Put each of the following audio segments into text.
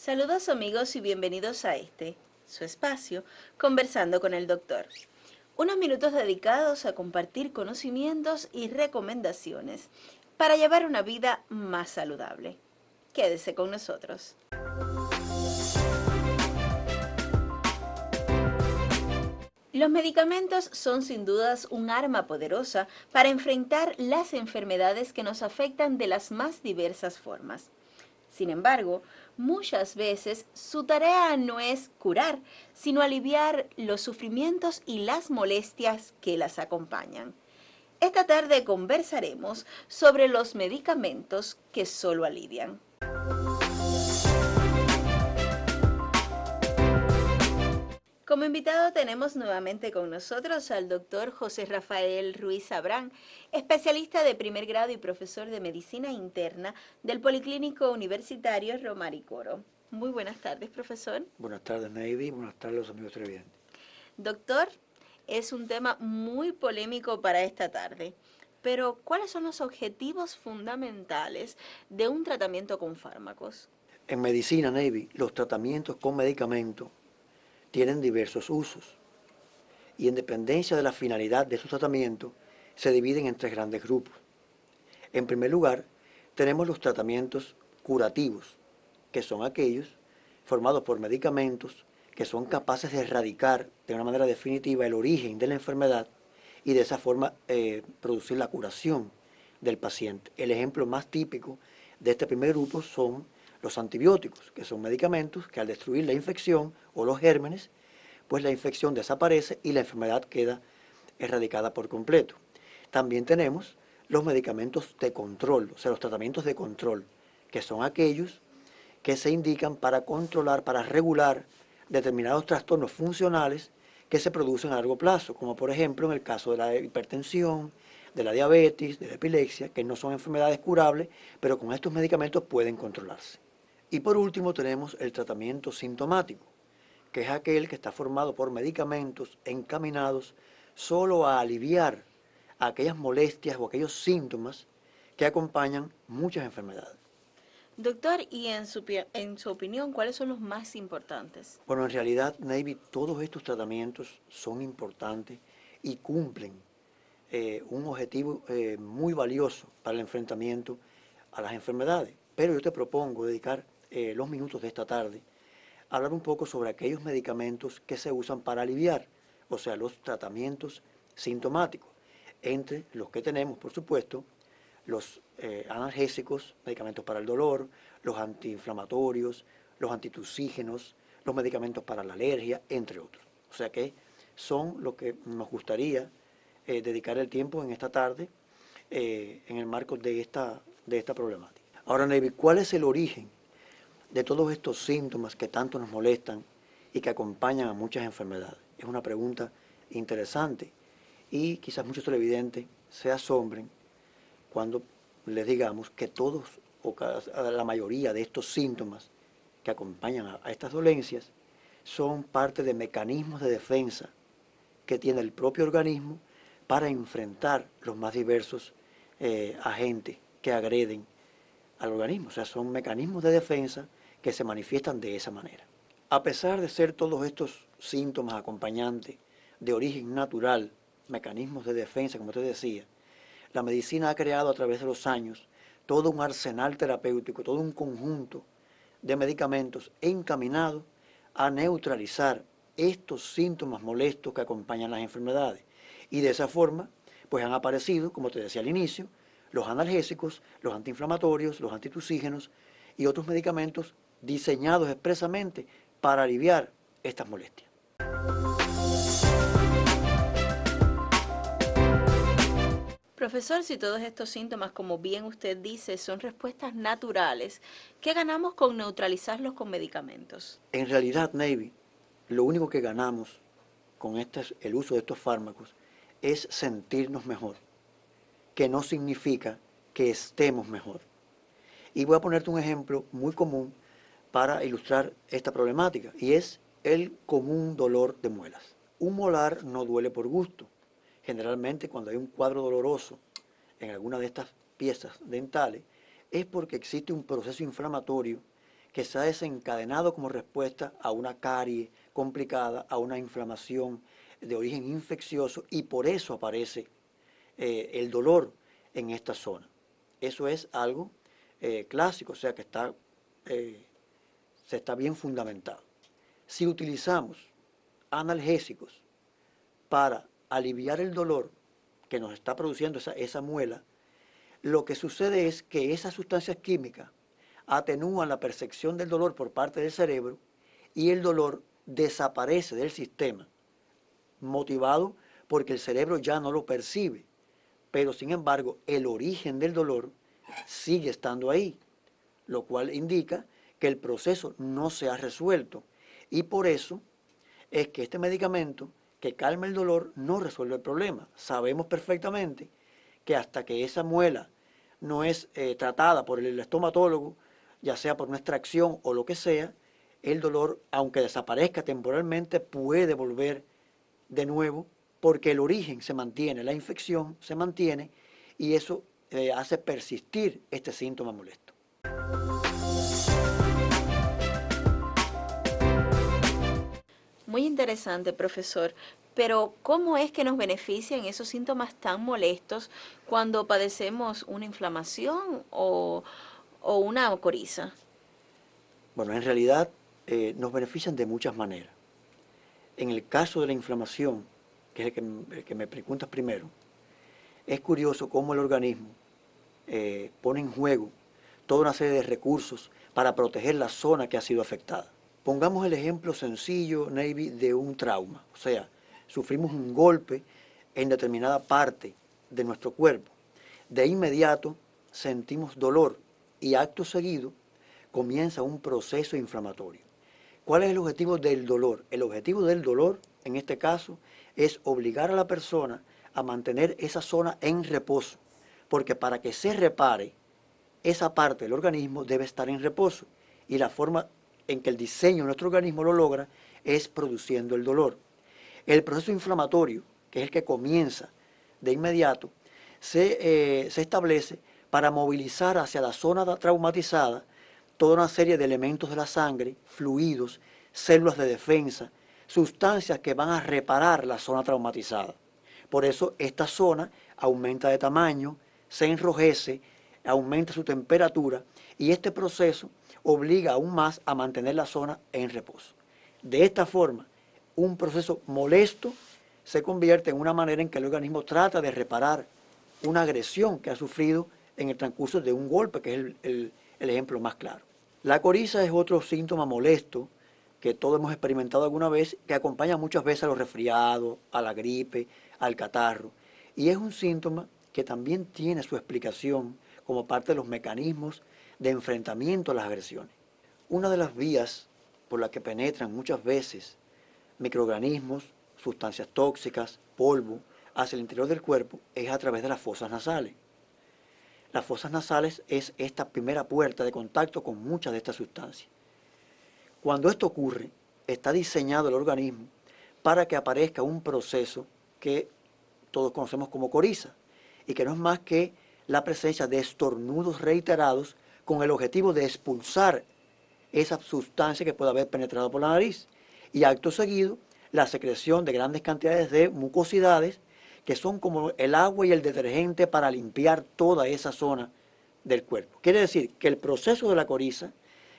Saludos amigos y bienvenidos a su espacio, Conversando con el Doctor. Unos minutos dedicados a compartir conocimientos y recomendaciones para llevar una vida más saludable. Quédese con nosotros. Los medicamentos son sin dudas un arma poderosa para enfrentar las enfermedades que nos afectan de las más diversas formas. Sin embargo, muchas veces su tarea no es curar, sino aliviar los sufrimientos y las molestias que las acompañan. Esta tarde conversaremos sobre los medicamentos que solo alivian. Como invitado tenemos nuevamente con nosotros al doctor José Rafael Ruiz Abrán, especialista de primer grado y profesor de medicina interna del Policlínico Universitario Romari Coro. Muy buenas tardes, profesor. Buenas tardes, Navy. Buenas tardes, los amigos televidentes. Doctor, es un tema muy polémico para esta tarde, pero ¿cuáles son los objetivos fundamentales de un tratamiento con fármacos? En medicina, Navy, los tratamientos con medicamentos tienen diversos usos y en dependencia de la finalidad de sus tratamientos se dividen en tres grandes grupos. En primer lugar, tenemos los tratamientos curativos, que son aquellos formados por medicamentos que son capaces de erradicar de una manera definitiva el origen de la enfermedad y de esa forma producir la curación del paciente. El ejemplo más típico de este primer grupo son los antibióticos, que son medicamentos que al destruir la infección o los gérmenes, pues la infección desaparece y la enfermedad queda erradicada por completo. También tenemos los medicamentos de control, o sea, los tratamientos de control, que son aquellos que se indican para controlar, para regular determinados trastornos funcionales que se producen a largo plazo, como por ejemplo en el caso de la hipertensión, de la diabetes, de la epilepsia, que no son enfermedades curables, pero con estos medicamentos pueden controlarse. Y por último tenemos el tratamiento sintomático, que es aquel que está formado por medicamentos encaminados solo a aliviar aquellas molestias o aquellos síntomas que acompañan muchas enfermedades. Doctor, y en su opinión, ¿cuáles son los más importantes? Bueno, en realidad, Navy, todos estos tratamientos son importantes y cumplen un objetivo muy valioso para el enfrentamiento a las enfermedades. Pero yo te propongo dedicar los minutos de esta tarde a hablar un poco sobre aquellos medicamentos que se usan para aliviar, o sea, los tratamientos sintomáticos, entre los que tenemos, por supuesto, los analgésicos, medicamentos para el dolor, los antiinflamatorios, los antitusígenos, los medicamentos para la alergia, entre otros. O sea que son lo que nos gustaría dedicar el tiempo en esta tarde en el marco de esta problemática. Ahora, Navy, ¿cuál es el origen de todos estos síntomas que tanto nos molestan y que acompañan a muchas enfermedades? Es una pregunta interesante y quizás muchos televidentes se asombren cuando les digamos que todos o la mayoría de estos síntomas que acompañan a estas dolencias son parte de mecanismos de defensa que tiene el propio organismo para enfrentar los más diversos agentes que agreden al organismo. O sea, son mecanismos de defensa que se manifiestan de esa manera. A pesar de ser todos estos síntomas acompañantes de origen natural, mecanismos de defensa, como te decía, la medicina ha creado a través de los años todo un arsenal terapéutico, todo un conjunto de medicamentos encaminados a neutralizar estos síntomas molestos que acompañan las enfermedades. Y de esa forma, pues han aparecido, como te decía al inicio, los analgésicos, los antiinflamatorios, los antitusígenos y otros medicamentos diseñados expresamente para aliviar estas molestias. Profesor, si todos estos síntomas, como bien usted dice, son respuestas naturales, ¿qué ganamos con neutralizarlos con medicamentos? En realidad, Navy, lo único que ganamos con el uso de estos fármacos es sentirnos mejor, que no significa que estemos mejor. Y voy a ponerte un ejemplo muy común para ilustrar esta problemática, y es el común dolor de muelas. Un molar no duele por gusto. Generalmente cuando hay un cuadro doloroso en alguna de estas piezas dentales, es porque existe un proceso inflamatorio que se ha desencadenado como respuesta a una carie complicada, a una inflamación de origen infeccioso, y por eso aparece el dolor en esta zona. Eso es algo clásico, o sea que se está bien fundamentado. Si utilizamos analgésicos para aliviar el dolor que nos está produciendo esa muela, lo que sucede es que esas sustancias químicas atenúan la percepción del dolor por parte del cerebro y el dolor desaparece del sistema, motivado porque el cerebro ya no lo percibe, pero sin embargo el origen del dolor sigue estando ahí, lo cual indica que el proceso no se ha resuelto, y por eso es que este medicamento que calma el dolor no resuelve el problema. Sabemos perfectamente que hasta que esa muela no es tratada por el estomatólogo, ya sea por una extracción o lo que sea, el dolor, aunque desaparezca temporalmente, puede volver de nuevo porque el origen se mantiene, la infección se mantiene, y eso hace persistir este síntoma molesto. Muy interesante, profesor. Pero, ¿cómo es que nos benefician esos síntomas tan molestos cuando padecemos una inflamación o una coriza? Bueno, en realidad nos benefician de muchas maneras. En el caso de la inflamación, que es el que me preguntas primero, es curioso cómo el organismo pone en juego toda una serie de recursos para proteger la zona que ha sido afectada. Pongamos el ejemplo sencillo, Navy, de un trauma. O sea, sufrimos un golpe en determinada parte de nuestro cuerpo. De inmediato sentimos dolor y acto seguido comienza un proceso inflamatorio. ¿Cuál es el objetivo del dolor? El objetivo del dolor, en este caso, es obligar a la persona a mantener esa zona en reposo, porque para que se repare, esa parte del organismo debe estar en reposo, y la forma en que el diseño de nuestro organismo lo logra es produciendo el dolor. El proceso inflamatorio, que es el que comienza de inmediato, se establece para movilizar hacia la zona traumatizada toda una serie de elementos de la sangre, fluidos, células de defensa, sustancias que van a reparar la zona traumatizada. Por eso esta zona aumenta de tamaño, se enrojece, aumenta su temperatura, y este proceso obliga aún más a mantener la zona en reposo. De esta forma, un proceso molesto se convierte en una manera en que el organismo trata de reparar una agresión que ha sufrido en el transcurso de un golpe, que es el ejemplo más claro. La coriza es otro síntoma molesto que todos hemos experimentado alguna vez, que acompaña muchas veces a los resfriados, a la gripe, al catarro, y es un síntoma que también tiene su explicación como parte de los mecanismos de enfrentamiento a las agresiones. Una de las vías por las que penetran muchas veces microorganismos, sustancias tóxicas, polvo, hacia el interior del cuerpo es a través de las fosas nasales. Las fosas nasales es esta primera puerta de contacto con muchas de estas sustancias. Cuando esto ocurre, está diseñado el organismo para que aparezca un proceso que todos conocemos como coriza, y que no es más que la presencia de estornudos reiterados con el objetivo de expulsar esa sustancia que puede haber penetrado por la nariz, y acto seguido la secreción de grandes cantidades de mucosidades que son como el agua y el detergente para limpiar toda esa zona del cuerpo. Quiere decir que el proceso de la coriza,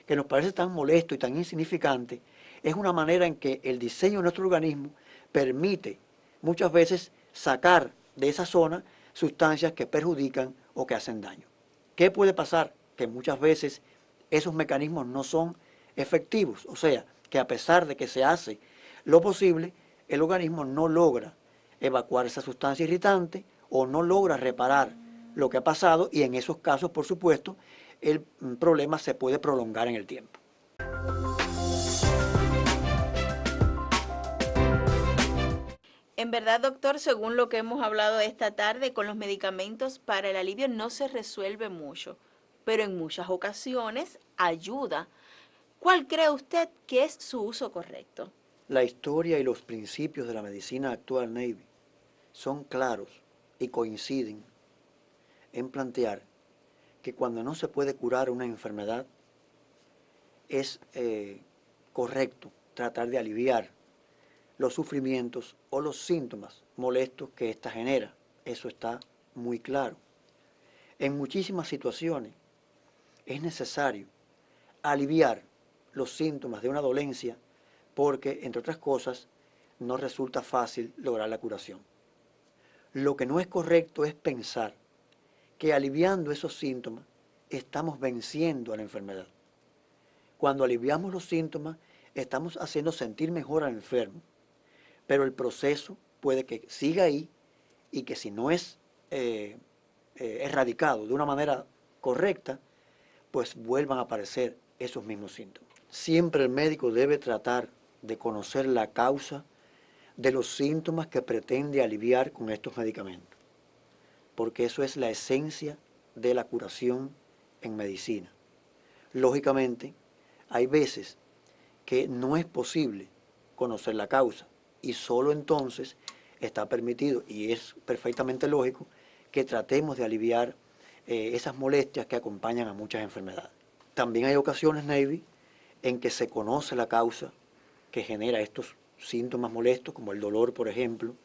que nos parece tan molesto y tan insignificante, es una manera en que el diseño de nuestro organismo permite muchas veces sacar de esa zona sustancias que perjudican o que hacen daño. ¿Qué puede pasar? Que muchas veces esos mecanismos no son efectivos, o sea, que a pesar de que se hace lo posible, el organismo no logra evacuar esa sustancia irritante o no logra reparar lo que ha pasado, y en esos casos, por supuesto, el problema se puede prolongar en el tiempo. En verdad, doctor, según lo que hemos hablado esta tarde, con los medicamentos para el alivio no se resuelve mucho, pero en muchas ocasiones ayuda. ¿Cuál cree usted que es su uso correcto? La historia y los principios de la medicina actual, Navy, son claros y coinciden en plantear que cuando no se puede curar una enfermedad, es correcto tratar de aliviar los sufrimientos o los síntomas molestos que ésta genera. Eso está muy claro. En muchísimas situaciones es necesario aliviar los síntomas de una dolencia porque, entre otras cosas, no resulta fácil lograr la curación. Lo que no es correcto es pensar que aliviando esos síntomas estamos venciendo a la enfermedad. Cuando aliviamos los síntomas, estamos haciendo sentir mejor al enfermo, pero el proceso puede que siga ahí y que si no es erradicado de una manera correcta, pues vuelvan a aparecer esos mismos síntomas. Siempre el médico debe tratar de conocer la causa de los síntomas que pretende aliviar con estos medicamentos, porque eso es la esencia de la curación en medicina. Lógicamente, hay veces que no es posible conocer la causa y solo entonces está permitido, y es perfectamente lógico, que tratemos de aliviar esas molestias que acompañan a muchas enfermedades. También hay ocasiones, Navy, en que se conoce la causa que genera estos síntomas molestos, como el dolor, por ejemplo,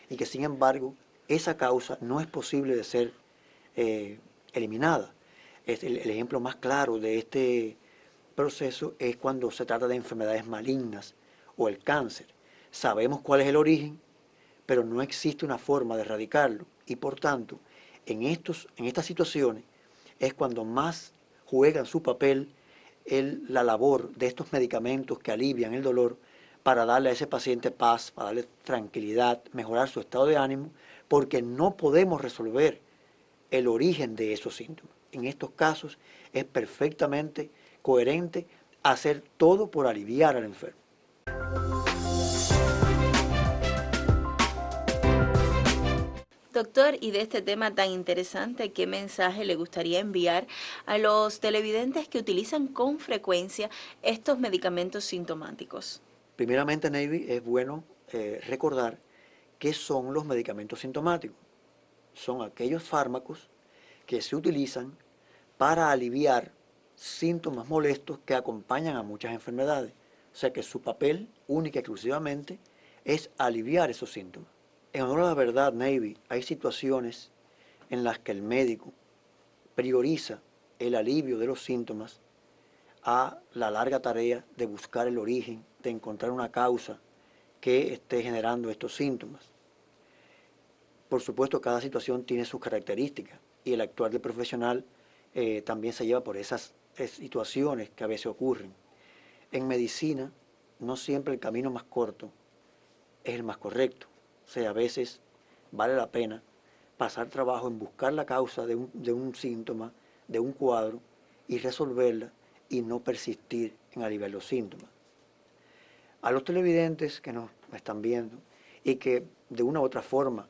y que sin embargo esa causa no es posible de ser eliminada. El ejemplo más claro de este proceso es cuando se trata de enfermedades malignas o el cáncer. Sabemos cuál es el origen, pero no existe una forma de erradicarlo y por tanto en estas situaciones es cuando más juegan su papel la labor de estos medicamentos que alivian el dolor para darle a ese paciente paz, para darle tranquilidad, mejorar su estado de ánimo, porque no podemos resolver el origen de esos síntomas. En estos casos es perfectamente coherente hacer todo por aliviar al enfermo. Doctor, y de este tema tan interesante, ¿qué mensaje le gustaría enviar a los televidentes que utilizan con frecuencia estos medicamentos sintomáticos? Primeramente, Navy, es bueno recordar qué son los medicamentos sintomáticos. Son aquellos fármacos que se utilizan para aliviar síntomas molestos que acompañan a muchas enfermedades. O sea que su papel, única y exclusivamente, es aliviar esos síntomas. En honor a la verdad, Navy, hay situaciones en las que el médico prioriza el alivio de los síntomas a la larga tarea de buscar el origen, de encontrar una causa que esté generando estos síntomas. Por supuesto, cada situación tiene sus características y el actuar del profesional también se lleva por esas situaciones que a veces ocurren. En medicina, no siempre el camino más corto es el más correcto. O sea, a veces vale la pena pasar trabajo en buscar la causa de un síntoma, de un cuadro, y resolverla y no persistir en aliviar los síntomas. A los televidentes que nos están viendo y que de una u otra forma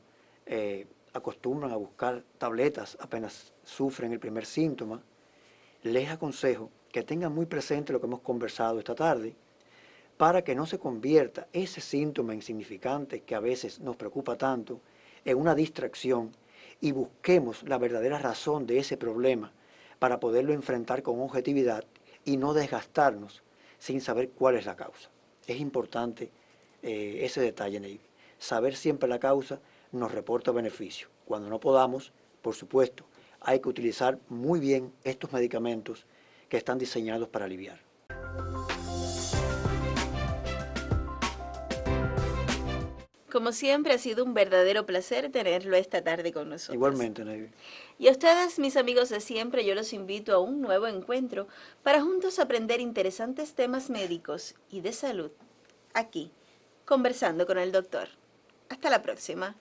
acostumbran a buscar tabletas apenas sufren el primer síntoma, les aconsejo que tengan muy presente lo que hemos conversado esta tarde para que no se convierta ese síntoma insignificante que a veces nos preocupa tanto en una distracción y busquemos la verdadera razón de ese problema para poderlo enfrentar con objetividad y no desgastarnos sin saber cuál es la causa. Es importante ese detalle, Navy. Saber siempre la causa nos reporta beneficio. Cuando no podamos, por supuesto, hay que utilizar muy bien estos medicamentos que están diseñados para aliviar. Como siempre, ha sido un verdadero placer tenerlo esta tarde con nosotros. Igualmente, Navy. Y a ustedes, mis amigos de siempre, yo los invito a un nuevo encuentro para juntos aprender interesantes temas médicos y de salud, aquí, conversando con el doctor. Hasta la próxima.